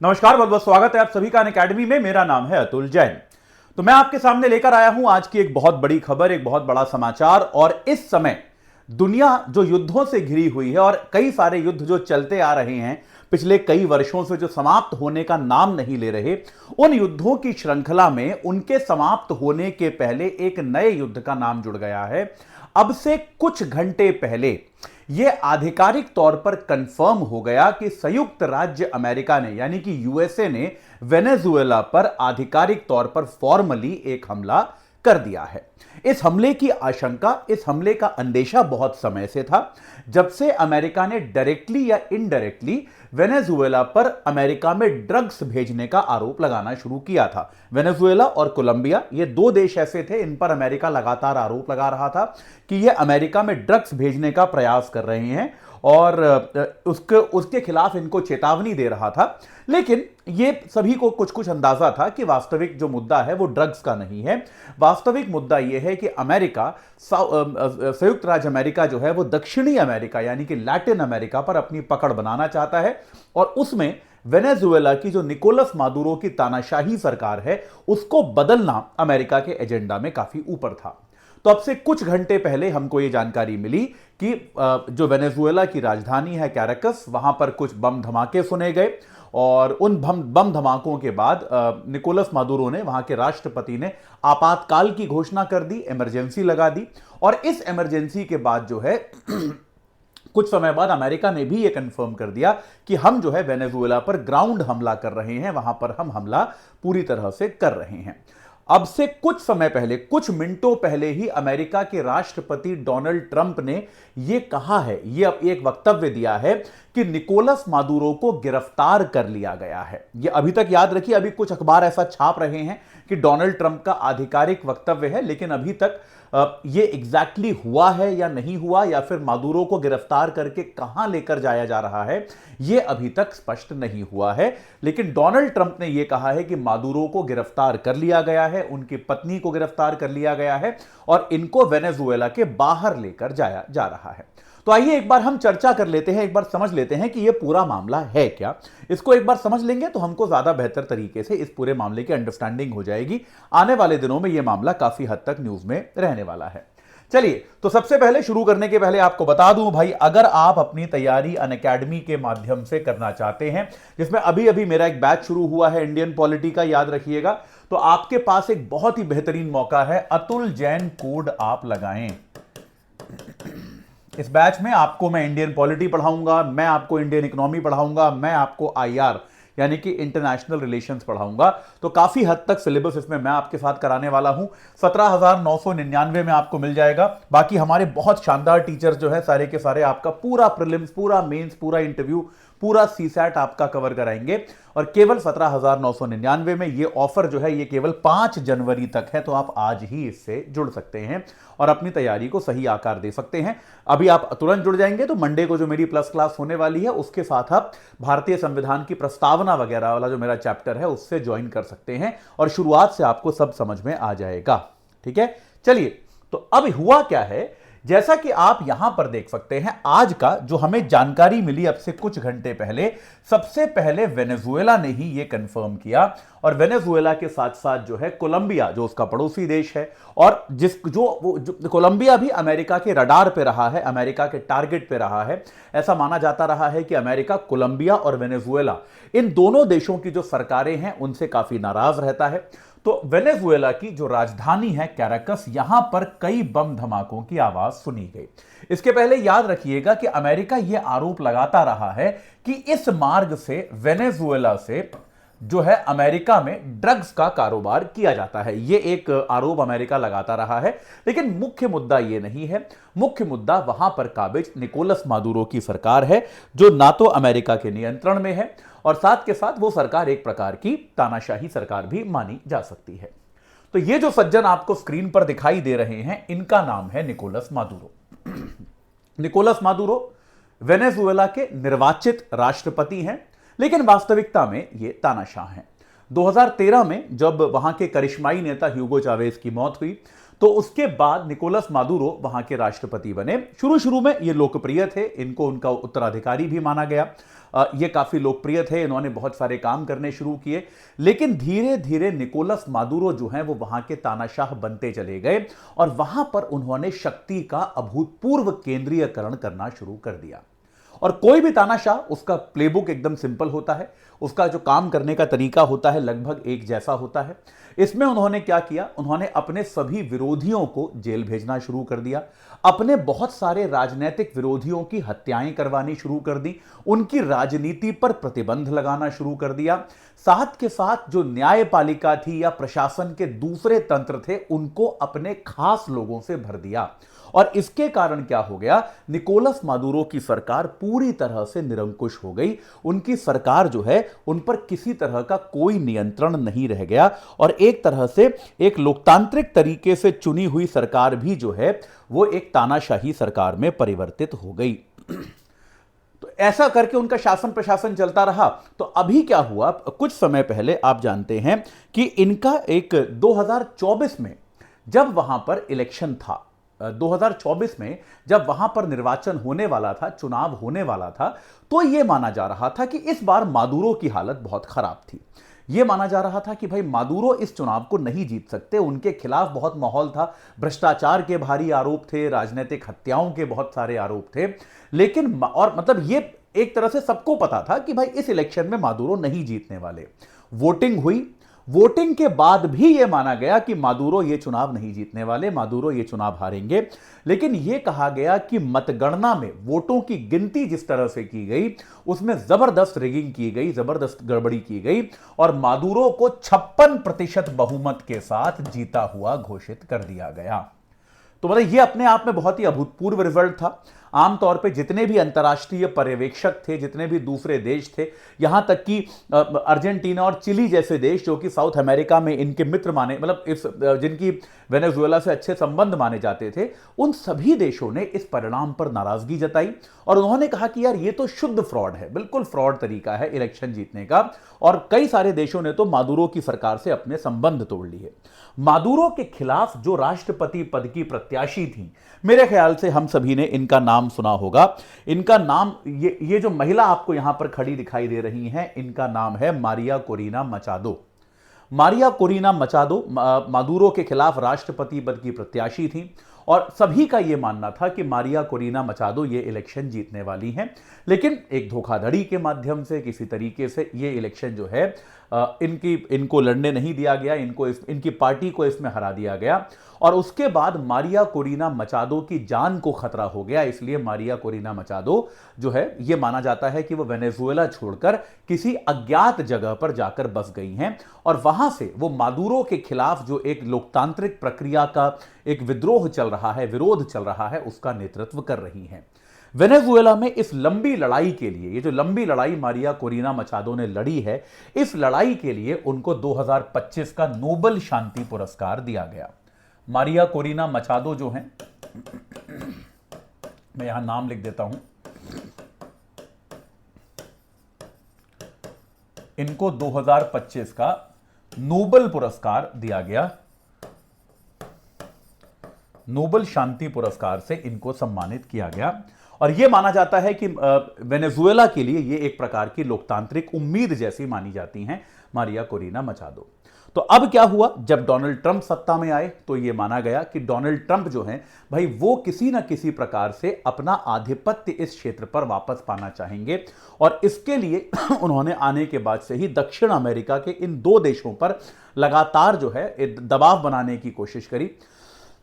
नमस्कार, बहुत बहुत स्वागत है आप सभी का अनअकैडमी में। मेरा नाम है अतुल जैन। तो मैं आपके सामने लेकर आया हूं आज की एक बहुत बड़ी खबर, एक बहुत बड़ा समाचार। और इस समय दुनिया जो युद्धों से घिरी हुई है और कई सारे युद्ध जो चलते आ रहे हैं पिछले कई वर्षों से, जो समाप्त होने का नाम नहीं ले रहे, उन युद्धों की श्रृंखला में उनके समाप्त होने के पहले एक नए युद्ध का नाम जुड़ गया है। अब से कुछ घंटे पहले यह आधिकारिक तौर पर कंफर्म हो गया कि संयुक्त राज्य अमेरिका ने, यानी कि यूएसए ने, वेनेजुएला पर आधिकारिक तौर पर फॉर्मली एक हमला कर दिया है। इस हमले की आशंका, इस हमले का अंदेशा बहुत समय से था, जब से अमेरिका ने डायरेक्टली या इनडायरेक्टली वेनेजुएला पर अमेरिका में ड्रग्स भेजने का आरोप लगाना शुरू किया था। वेनेजुएला और कोलंबिया, ये दो देश ऐसे थे, इन पर अमेरिका लगातार आरोप लगा रहा था कि ये अमेरिका में ड्रग्स भेजने का प्रयास कर रहे हैं और उसके खिलाफ इनको चेतावनी दे रहा था। लेकिन ये सभी को कुछ कुछ अंदाजा था कि वास्तविक जो मुद्दा है वो ड्रग्स का नहीं है। वास्तविक मुद्दा यह है कि अमेरिका, संयुक्त राज्य अमेरिका जो है वो दक्षिणी अमेरिका यानी कि लैटिन अमेरिका पर अपनी पकड़ बनाना चाहता है और उसमें वेनेजुएला की जो निकोलस मादुरो की तानाशाही सरकार है उसको बदलना अमेरिका के एजेंडा में काफी ऊपर था। तो अब से कुछ घंटे पहले हमको यह जानकारी मिली कि जो वेनेजुएला की राजधानी है कैराकस, वहां पर कुछ बम धमाके सुने गए और उन बम धमाकों के बाद निकोलस मादुरो ने, वहां के राष्ट्रपति ने, आपातकाल की घोषणा कर दी, इमरजेंसी लगा दी। और इस इमरजेंसी के बाद जो है कुछ समय बाद अमेरिका ने भी यह कंफर्म कर दिया कि हम जो है वेनेजुएला पर ग्राउंड हमला कर रहे हैं, वहां पर हम हमला पूरी तरह से कर रहे हैं। अब से कुछ समय पहले, कुछ मिनटों पहले ही अमेरिका के राष्ट्रपति डोनाल्ड ट्रंप ने यह कहा है, यह एक वक्तव्य दिया है कि निकोलस मादुरो को गिरफ्तार कर लिया गया है। यह अभी तक याद रखिए, अभी कुछ अखबार ऐसा छाप रहे हैं कि डोनाल्ड ट्रंप का आधिकारिक वक्तव्य है, लेकिन अभी तक ये एग्जैक्टली हुआ है या नहीं हुआ, या फिर मादुरो को गिरफ्तार करके कहां लेकर जाया जा रहा है, यह अभी तक स्पष्ट नहीं हुआ है। लेकिन डोनाल्ड ट्रंप ने यह कहा है कि मादुरो को गिरफ्तार कर लिया गया है, उनकी पत्नी को गिरफ्तार कर लिया गया है और इनको वेनेजुएला के बाहर लेकर जाया जा रहा है। तो आइए एक बार हम चर्चा कर लेते हैं, एक बार समझ लेते हैं कि यह पूरा मामला है क्या। इसको एक बार समझ लेंगे तो हमको ज्यादा बेहतर तरीके से इस पूरे मामले की अंडरस्टैंडिंग हो जाएगी। आने वाले दिनों में यह मामला काफी हद तक न्यूज में रहने वाला है। चलिए, तो सबसे पहले शुरू करने के पहले आपको बता दूं भाई, अगर आप अपनी तैयारी अनअकैडमी के माध्यम से करना चाहते हैं, जिसमें अभी अभी मेरा एक बैच शुरू हुआ है इंडियन पॉलिटी का, याद रखिएगा, तो आपके पास एक बहुत ही बेहतरीन मौका है। अतुल जैन कोड आप लगाएं। इस बैच में आपको मैं इंडियन पॉलिटी पढ़ाऊंगा, मैं आपको इंडियन इकोनॉमी पढ़ाऊंगा, मैं आपको आईआर यानी कि इंटरनेशनल रिलेशंस पढ़ाऊंगा। तो काफी हद तक सिलेबस इसमें मैं आपके साथ कराने वाला हूं। 17,999 में आपको मिल जाएगा। बाकी हमारे बहुत शानदार टीचर्स जो है सारे के सारे आपका पूरा प्रीलिम्स, पूरा मेंस, पूरा इंटरव्यू, पूरा सीसैट आपका कवर कराएंगे। और केवल 17,999 में ये ऑफर जो है ये केवल 5 जनवरी तक है। तो आप आज ही इससे जुड़ सकते हैं और अपनी तैयारी को सही आकार दे सकते हैं। अभी आप तुरंत जुड़ जाएंगे तो मंडे को जो मेरी प्लस क्लास होने वाली है उसके साथ आप भारतीय संविधान की प्रस्तावना वगैरह वाला जो मेरा चैप्टर है उससे ज्वाइन कर सकते हैं और शुरुआत से आपको सब समझ में आ जाएगा। ठीक है, चलिए, तो अब हुआ क्या है, जैसा कि आप यहां पर देख सकते हैं, आज का जो हमें जानकारी मिली अब से कुछ घंटे पहले, सबसे पहले वेनेजुएला ने ही यह कंफर्म किया। और वेनेजुएला के साथ साथ जो है कोलंबिया, जो उसका पड़ोसी देश है, और कोलंबिया भी अमेरिका के रडार पे रहा है, अमेरिका के टारगेट पे रहा है। ऐसा माना जाता रहा है कि अमेरिका कोलंबिया और वेनेजुएला, इन दोनों देशों की जो सरकारें हैं उनसे काफी नाराज रहता है। तो वेनेजुएला की जो राजधानी है कैराकस, यहां पर कई बम धमाकों की आवाज सुनी गई। इसके पहले याद रखिएगा कि अमेरिका यह आरोप लगाता रहा है कि इस मार्ग से वेनेजुएला से जो है अमेरिका में ड्रग्स का कारोबार किया जाता है। यह एक आरोप अमेरिका लगाता रहा है। लेकिन मुख्य मुद्दा यह नहीं है। मुख्य मुद्दा वहां पर काबिज निकोलस मादुरो की सरकार है, जो ना तो अमेरिका के नियंत्रण में है और साथ के साथ वो सरकार एक प्रकार की तानाशाही सरकार भी मानी जा सकती है। तो ये जो सज्जन आपको स्क्रीन पर दिखाई दे रहे हैं, इनका नाम है Nicolas Maduro. Nicolas Maduro Venezuela के निर्वाचित राष्ट्रपति हैं, लेकिन वास्तविकता में ये तानाशाह हैं। 2013 में जब वहां के करिश्माई नेता ह्यूगो चावेज की मौत हुई, तो उसके बाद निकोलस मादुरो वहां के राष्ट्रपति बने। शुरू शुरू में ये लोकप्रिय थे, इनको उनका उत्तराधिकारी भी माना गया। ये काफी लोकप्रिय थे, इन्होंने बहुत सारे काम करने शुरू किए। लेकिन धीरे धीरे निकोलस मादुरो जो हैं वो वहां के तानाशाह बनते चले गए और वहां पर उन्होंने शक्ति का अभूतपूर्व केंद्रीयकरण करना शुरू कर दिया। और कोई भी तानाशाह, उसका प्लेबुक एकदम सिंपल होता है, उसका जो काम करने का तरीका होता है लगभग एक जैसा होता है। इसमें उन्होंने क्या किया, उन्होंने अपने सभी विरोधियों को जेल भेजना शुरू कर दिया, अपने बहुत सारे राजनीतिक विरोधियों की हत्याएं करवानी शुरू कर दी, उनकी राजनीति पर प्रतिबंध लगाना शुरू कर दिया। साथ के साथ जो न्यायपालिका थी या प्रशासन के दूसरे तंत्र थे उनको अपने खास लोगों से भर दिया। और इसके कारण क्या हो गया, निकोलस मादुरो की सरकार पूरी तरह से निरंकुश हो गई। उनकी सरकार जो है उन पर किसी तरह का कोई नियंत्रण नहीं रह गया और एक तरह से एक लोकतांत्रिक तरीके से चुनी हुई सरकार भी जो है वो एक तानाशाही सरकार में परिवर्तित हो गई। तो ऐसा करके उनका शासन प्रशासन चलता रहा। तो अभी क्या हुआ, कुछ समय पहले आप जानते हैं कि इनका एक 2024 में जब वहां पर इलेक्शन था, 2024 में जब वहां पर निर्वाचन होने वाला था, चुनाव होने वाला था, तो यह माना जा रहा था कि इस बार मादुरो की हालत बहुत खराब थी। यह माना जा रहा था कि भाई मादुरो इस चुनाव को नहीं जीत सकते, उनके खिलाफ बहुत माहौल था, भ्रष्टाचार के भारी आरोप थे, राजनीतिक हत्याओं के बहुत सारे आरोप थे। लेकिन और मतलब यह एक तरह से सबको पता था कि भाई इस इलेक्शन में मादुरो नहीं जीतने वाले। वोटिंग हुई, वोटिंग के बाद भी यह माना गया कि मादुरो ये चुनाव नहीं जीतने वाले, मादुरो ये चुनाव हारेंगे। लेकिन यह कहा गया कि मतगणना में वोटों की गिनती जिस तरह से की गई उसमें जबरदस्त रिगिंग की गई, जबरदस्त गड़बड़ी की गई और मादुरो को 56% बहुमत के साथ जीता हुआ घोषित कर दिया गया। तो मतलब ये अपने आप में बहुत ही अभूतपूर्व रिजल्ट था। आमतौर पे जितने भी अंतर्राष्ट्रीय पर्यवेक्षक थे, जितने भी दूसरे देश थे, यहां तक कि अर्जेंटीना और चिली जैसे देश जो कि साउथ अमेरिका में इनके मित्र माने, मतलब इस जिनकी वेनेजुएला से अच्छे संबंध माने जाते थे, उन सभी देशों ने इस परिणाम पर नाराजगी जताई और उन्होंने कहा कि यार ये तो शुद्ध फ्रॉड है, बिल्कुल फ्रॉड तरीका है इलेक्शन जीतने का। और कई सारे देशों ने तो मादुरो की सरकार से अपने संबंध तोड़ लिए। मादुरो के खिलाफ जो राष्ट्रपति पद की प्रत्याशी थी, मेरे ख्याल से हम सभी ने इनका नाम सुना होगा। इनका नाम, ये जो महिला आपको यहां पर खड़ी दिखाई दे रही हैं, इनका नाम है Maria Corina मचादो। Maria Corina मचादो Maduro के खिलाफ राष्ट्रपति पद की प्रत्याशी थी और सभी का यह मानना था कि मारिया कोरिना मचादो ये इलेक्शन जीतने वाली हैं। लेकिन एक धोखाधड़ी के माध्यम से किसी तरीके से ये इलेक्शन जो है इनको लड़ने नहीं दिया गया, इनकी पार्टी को इसमें हरा दिया गया और उसके बाद मारिया कोरिना मचादो की जान को खतरा हो गया। इसलिए मारिया कोरिना मचादो जो है यह माना जाता है कि वो वेनेजुएला छोड़कर किसी अज्ञात जगह पर जाकर बस गई हैं और वहां से वो मादुरो के खिलाफ जो एक लोकतांत्रिक प्रक्रिया का एक विद्रोह चल रहा है, विरोध चल रहा है, उसका नेतृत्व कर रही हैं। वेनेजुएला में इस लंबी लड़ाई के लिए, ये जो लंबी लड़ाई मारिया कोरिना मचादो ने लड़ी है, इस लड़ाई के लिए उनको 2025 का नोबेल शांति पुरस्कार दिया गया। मारिया कोरिना मचादो जो हैं, मैं यहां नाम लिख देता हूं, इनको 2025 का नोबेल पुरस्कार दिया गया। नोबेल शांति पुरस्कार से इनको सम्मानित किया गया और यह माना जाता है कि वेनेजुएला के लिए यह एक प्रकार की लोकतांत्रिक उम्मीद जैसी मानी जाती हैं मारिया कोरिना मचादो। तो अब क्या हुआ, जब डोनाल्ड ट्रंप सत्ता में आए तो यह माना गया कि डोनाल्ड ट्रंप जो हैं भाई वो किसी ना किसी प्रकार से अपना आधिपत्य इस क्षेत्र पर वापस पाना चाहेंगे और इसके लिए उन्होंने आने के बाद से ही दक्षिण अमेरिका के इन दो देशों पर लगातार जो है दबाव बनाने की कोशिश करी।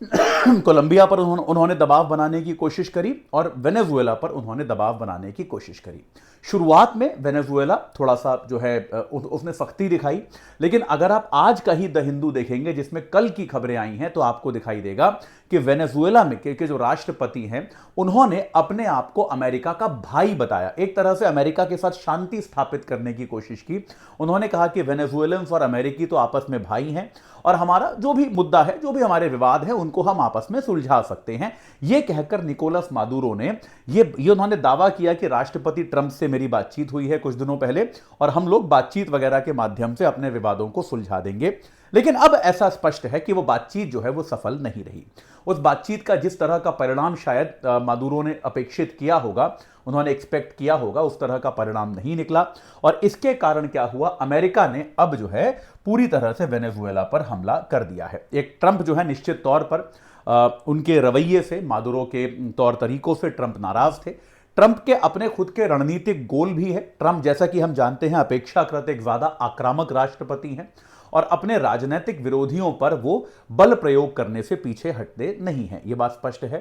कोलंबिया पर उन्होंने दबाव बनाने की कोशिश करी और वेनेजुएला पर उन्होंने दबाव बनाने की कोशिश करी। शुरुआत में वेनेजुएला थोड़ा सा जो है उसने सख्ती दिखाई, लेकिन अगर आप आज का ही द हिंदू देखेंगे जिसमें कल की खबरें आई हैं तो आपको दिखाई देगा कि वेनेजुएला में के जो राष्ट्रपति हैं उन्होंने अपने आप को अमेरिका का भाई बताया, एक तरह से अमेरिका के साथ शांति स्थापित करने की कोशिश की। उन्होंने कहा कि वेनेजुएलन्स और अमेरिकी तो आपस में भाई हैं और हमारा जो भी मुद्दा है, जो भी हमारे विवाद है, उनको हम आपस में सुलझा सकते हैं। यह कहकर निकोलस मादुरो ने ये उन्होंने दावा किया कि राष्ट्रपति ट्रंप से मेरी बातचीत हुई है कुछ दिनों पहले और हम लोग बातचीत वगैरह के माध्यम से अपने विवादों को सुलझा देंगे। लेकिन अब ऐसा स्पष्ट है कि वो बातचीत जो है वो सफल नहीं रही। उस बातचीत का जिस तरह का परिणाम शायद मादुरो ने अपेक्षित किया होगा, उन्होंने एक्सपेक्ट किया होगा, उस तरह का परिणाम नहीं निकला। और इसके कारण क्या हुआ, अमेरिका ने अब जो है पूरी तरह से वेनेजुएला पर हमला कर दिया है। एक ट्रंप जो है निश्चित तौर पर उनके रवैये से, मादुरो के तौर तरीकों से ट्रंप नाराज थे। ट्रंप के अपने खुद के रणनीतिक गोल भी है। ट्रंप, जैसा कि हम जानते हैं, अपेक्षाकृत एक ज्यादा आक्रामक राष्ट्रपति हैं और अपने राजनीतिक विरोधियों पर वो बल प्रयोग करने से पीछे हटते नहीं हैं, ये बात स्पष्ट है।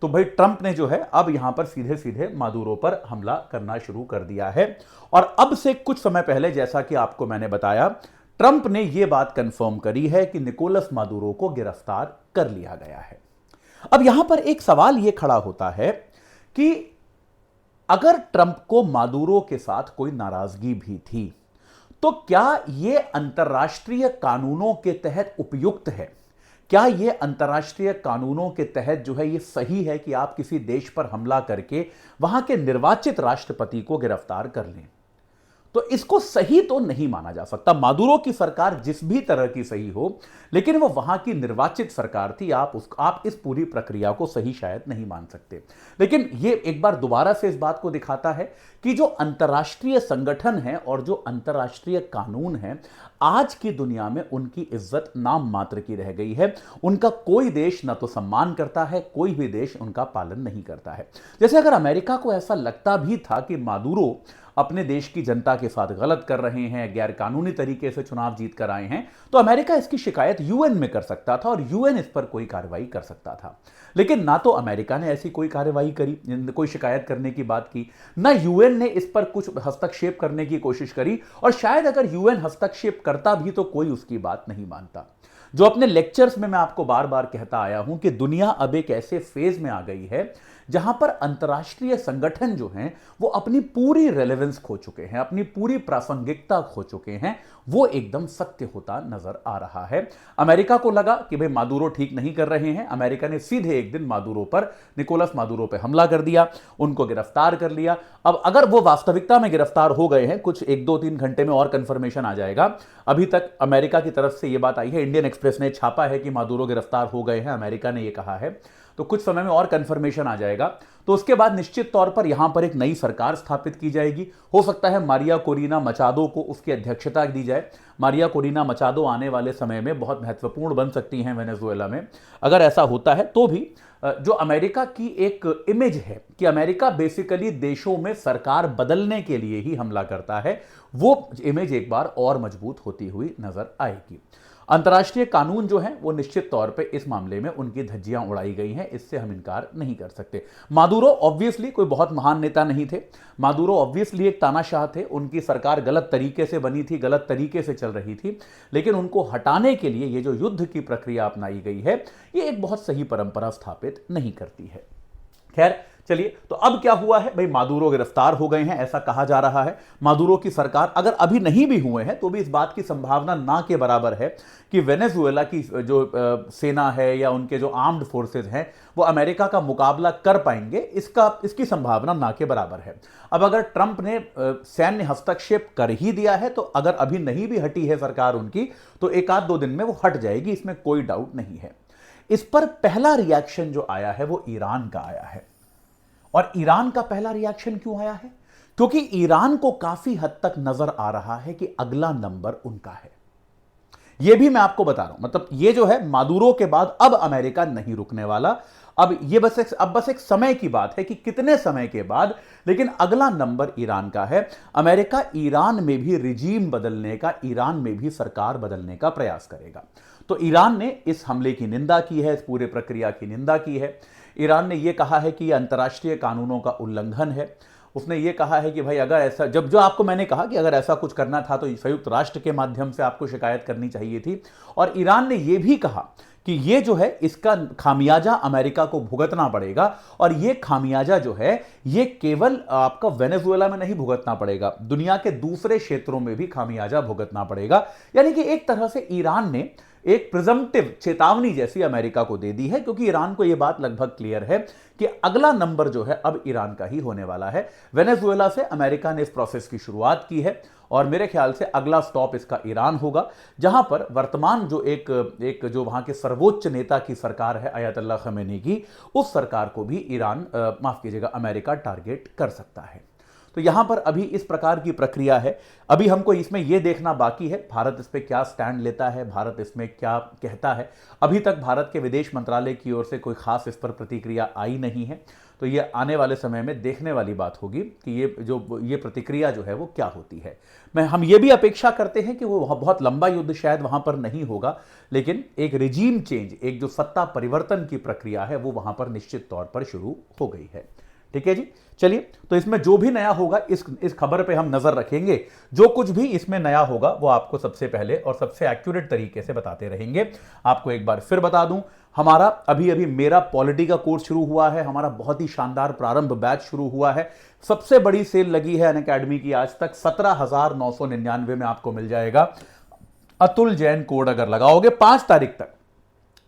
तो भाई ट्रंप ने जो है अब यहां पर सीधे सीधे मादुरो पर हमला करना शुरू कर दिया है। और अब से कुछ समय पहले, जैसा कि आपको मैंने बताया, ट्रंप ने यह बात कंफर्म करी है कि निकोलस मादुरो को गिरफ्तार कर लिया गया है। अब यहां पर एक सवाल यह खड़ा होता है कि अगर ट्रंप को मादुरो के साथ कोई नाराजगी भी थी तो क्या यह अंतर्राष्ट्रीय कानूनों के तहत उपयुक्त है? क्या यह अंतर्राष्ट्रीय कानूनों के तहत जो है यह सही है कि आप किसी देश पर हमला करके वहां के निर्वाचित राष्ट्रपति को गिरफ्तार कर लें? तो इसको सही तो नहीं माना जा सकता। मादुरो की सरकार जिस भी तरह की सही हो, लेकिन वो वहां की निर्वाचित सरकार थी। आप इस पूरी प्रक्रिया को सही शायद नहीं मान सकते। लेकिन ये एक बार दोबारा से इस बात को दिखाता है कि जो अंतर्राष्ट्रीय संगठन है और जो अंतर्राष्ट्रीय कानून है, आज की दुनिया में उनकी इज्जत नाम मात्र की रह गई है। उनका कोई देश न तो सम्मान करता है, कोई भी देश उनका पालन नहीं करता है। जैसे अगर अमेरिका को ऐसा लगता भी था कि मादुरो अपने देश की जनता के साथ गलत कर रहे हैं, गैर कानूनी तरीके से चुनाव जीत कर आए हैं, तो अमेरिका इसकी शिकायत यूएन में कर सकता था और यूएन इस पर कोई कार्रवाई कर सकता था। लेकिन ना तो अमेरिका ने ऐसी कोई कार्रवाई करी, कोई शिकायत करने की बात की, ना यूएन ने इस पर कुछ हस्तक्षेप करने की कोशिश करी। और शायद अगर यूएन हस्तक्षेप करता भी तो कोई उसकी बात नहीं मानता। जो अपने लेक्चर्स में मैं आपको बार बार कहता आया हूं कि दुनिया अब एक ऐसे फेज में आ गई है जहां पर अंतर्राष्ट्रीय संगठन जो हैं वो अपनी पूरी रेलेवेंस खो चुके हैं, अपनी पूरी प्रासंगिकता खो चुके हैं। वो एकदम सत्य होता नजर आ रहा है। अमेरिका को लगा कि भाई मादुरो ठीक नहीं कर रहे हैं। अमेरिका ने सीधे एक दिन मादुरो पर, निकोलस मादुरो पर हमला कर दिया, उनको गिरफ्तार कर लिया। अब अगर वो वास्तविकता में गिरफ्तार हो गए हैं, कुछ 1-2-3 घंटे में और कंफर्मेशन आ जाएगा। अभी तक अमेरिका की तरफ से यह बात आई है, इंडियन एक्सप्रेस ने छापा है कि मादुरो गिरफ्तार हो गए हैं, अमेरिका ने यह कहा है। तो कुछ समय में और कंफर्मेशन आ जाएगा। तो उसके बाद निश्चित तौर पर यहां पर एक नई सरकार स्थापित की जाएगी। हो सकता है मारिया कोरिना मचादो को उसकी अध्यक्षता दी जाए। मारिया कोरिना मचादो आने वाले समय में बहुत महत्वपूर्ण बन सकती हैं वेनेजुएला में। अगर ऐसा होता है तो भी जो अमेरिका की एक इमेज है कि अमेरिका बेसिकली देशों में सरकार बदलने के लिए ही हमला करता है, वो इमेज एक बार और मजबूत होती हुई नजर आएगी। अंतर्राष्ट्रीय कानून जो है वो निश्चित तौर पे इस मामले में उनकी धज्जियां उड़ाई गई हैं, इससे हम इनकार नहीं कर सकते। मादुरो ऑब्वियसली कोई बहुत महान नेता नहीं थे। मादुरो ऑब्वियसली एक तानाशाह थे। उनकी सरकार गलत तरीके से बनी थी, गलत तरीके से चल रही थी। लेकिन उनको हटाने के लिए ये जो युद्ध की प्रक्रिया अपनाई गई है, ये एक बहुत सही परंपरा स्थापित नहीं करती है। खैर चलिए, तो अब क्या हुआ है भाई, मादुरो गिरफ्तार हो गए हैं ऐसा कहा जा रहा है। मादुरो की सरकार अगर अभी नहीं भी हुए हैं तो भी इस बात की संभावना ना के बराबर है कि वेनेजुएला की जो सेना है या उनके जो आर्म्ड फोर्सेस हैं वो अमेरिका का मुकाबला कर पाएंगे, इसकी संभावना ना के बराबर है। अब अगर ट्रंप ने सैन्य हस्तक्षेप कर ही दिया है तो अगर अभी नहीं भी हटी है सरकार उनकी, तो 1-2 दिन में वो हट जाएगी, इसमें कोई डाउट नहीं है। इस पर पहला रिएक्शन जो आया है वो ईरान का आया है। और ईरान का पहला रिएक्शन क्यों आया है? क्योंकि ईरान को काफी हद तक नजर आ रहा है कि अगला नंबर उनका है। यह भी मैं आपको बता रहा हूं, मतलब ये जो है मादुरो के बाद अब अमेरिका नहीं रुकने वाला। अब ये बस एक समय की बात है कि कितने समय के बाद, लेकिन अगला नंबर ईरान का है। अमेरिका ईरान में भी रिजीम बदलने का, ईरान में भी सरकार बदलने का प्रयास करेगा। तो ईरान ने इस हमले की निंदा की है, इस पूरे प्रक्रिया की निंदा की है। ईरान ने यह कहा है कि यह अंतर्राष्ट्रीय कानूनों का उल्लंघन है। उसने यह कहा है कि भाई अगर ऐसा, जो आपको मैंने कहा कि अगर ऐसा कुछ करना था तो संयुक्त राष्ट्र के माध्यम से आपको शिकायत करनी चाहिए थी। और ईरान ने यह भी कहा कि ये जो है इसका खामियाजा अमेरिका को भुगतना पड़ेगा। और ये खामियाजा जो है ये केवल आपका वेनेजुएला में नहीं भुगतना पड़ेगा, दुनिया के दूसरे क्षेत्रों में भी खामियाजा भुगतना पड़ेगा। यानी कि एक तरह से ईरान ने एक प्रिजम्पटिव चेतावनी जैसी अमेरिका को दे दी है, क्योंकि ईरान को यह बात लगभग क्लियर है कि अगला नंबर जो है अब ईरान का ही होने वाला है। वेनेजुएला से अमेरिका ने इस प्रोसेस की शुरुआत की है और मेरे ख्याल से अगला स्टॉप इसका ईरान होगा, जहां पर वर्तमान जो एक जो वहां के सर्वोच्च नेता की सरकार है अयतुल्लाह खमेनी की, उस सरकार को भी ईरान माफ कीजिएगा अमेरिका टारगेट कर सकता है। तो यहां पर अभी इस प्रकार की प्रक्रिया है। अभी हमको इसमें यह देखना बाकी है भारत इस पे क्या स्टैंड लेता है, भारत इसमें क्या कहता है। अभी तक भारत के विदेश मंत्रालय की ओर से कोई खास इस पर प्रतिक्रिया आई नहीं है, तो ये आने वाले समय में देखने वाली बात होगी कि ये प्रतिक्रिया जो है वो क्या होती है। हम ये भी अपेक्षा करते हैं कि वो बहुत लंबा युद्ध शायद वहां पर नहीं होगा, लेकिन एक रिजीम चेंज, एक जो सत्ता परिवर्तन की प्रक्रिया है वो वहां पर निश्चित तौर पर शुरू हो गई है। ठीक है जी, चलिए, तो इसमें जो भी नया होगा इस खबर पे हम नजर रखेंगे। जो कुछ भी इसमें नया होगा वो आपको सबसे पहले और सबसे एक्यूरेट तरीके से बताते रहेंगे। आपको एक बार फिर बता दूं, हमारा अभी मेरा पॉलिटी का कोर्स शुरू हुआ है, हमारा बहुत ही शानदार प्रारंभ बैच शुरू हुआ है। सबसे बड़ी सेल लगी है अनअकैडमी की आज तक, 17,999 में आपको मिल जाएगा। अतुल जैन कोड अगर लगाओगे 5 तारीख तक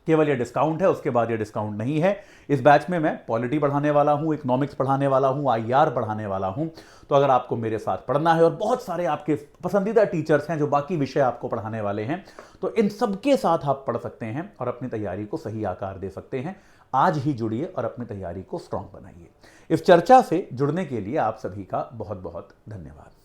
केवल ये डिस्काउंट है, उसके बाद ये डिस्काउंट नहीं है। इस बैच में मैं पॉलिटी पढ़ाने वाला हूं, इकोनॉमिक्स पढ़ाने वाला हूं, आईआर पढ़ाने वाला हूं। तो अगर आपको मेरे साथ पढ़ना है और बहुत सारे आपके पसंदीदा टीचर्स हैं जो बाकी विषय आपको पढ़ाने वाले हैं, तो इन सबके साथ आप पढ़ सकते हैं और अपनी तैयारी को सही आकार दे सकते हैं। आज ही जुड़िए और अपनी तैयारी को स्ट्रांग बनाइए। इस चर्चा से जुड़ने के लिए आप सभी का बहुत बहुत धन्यवाद।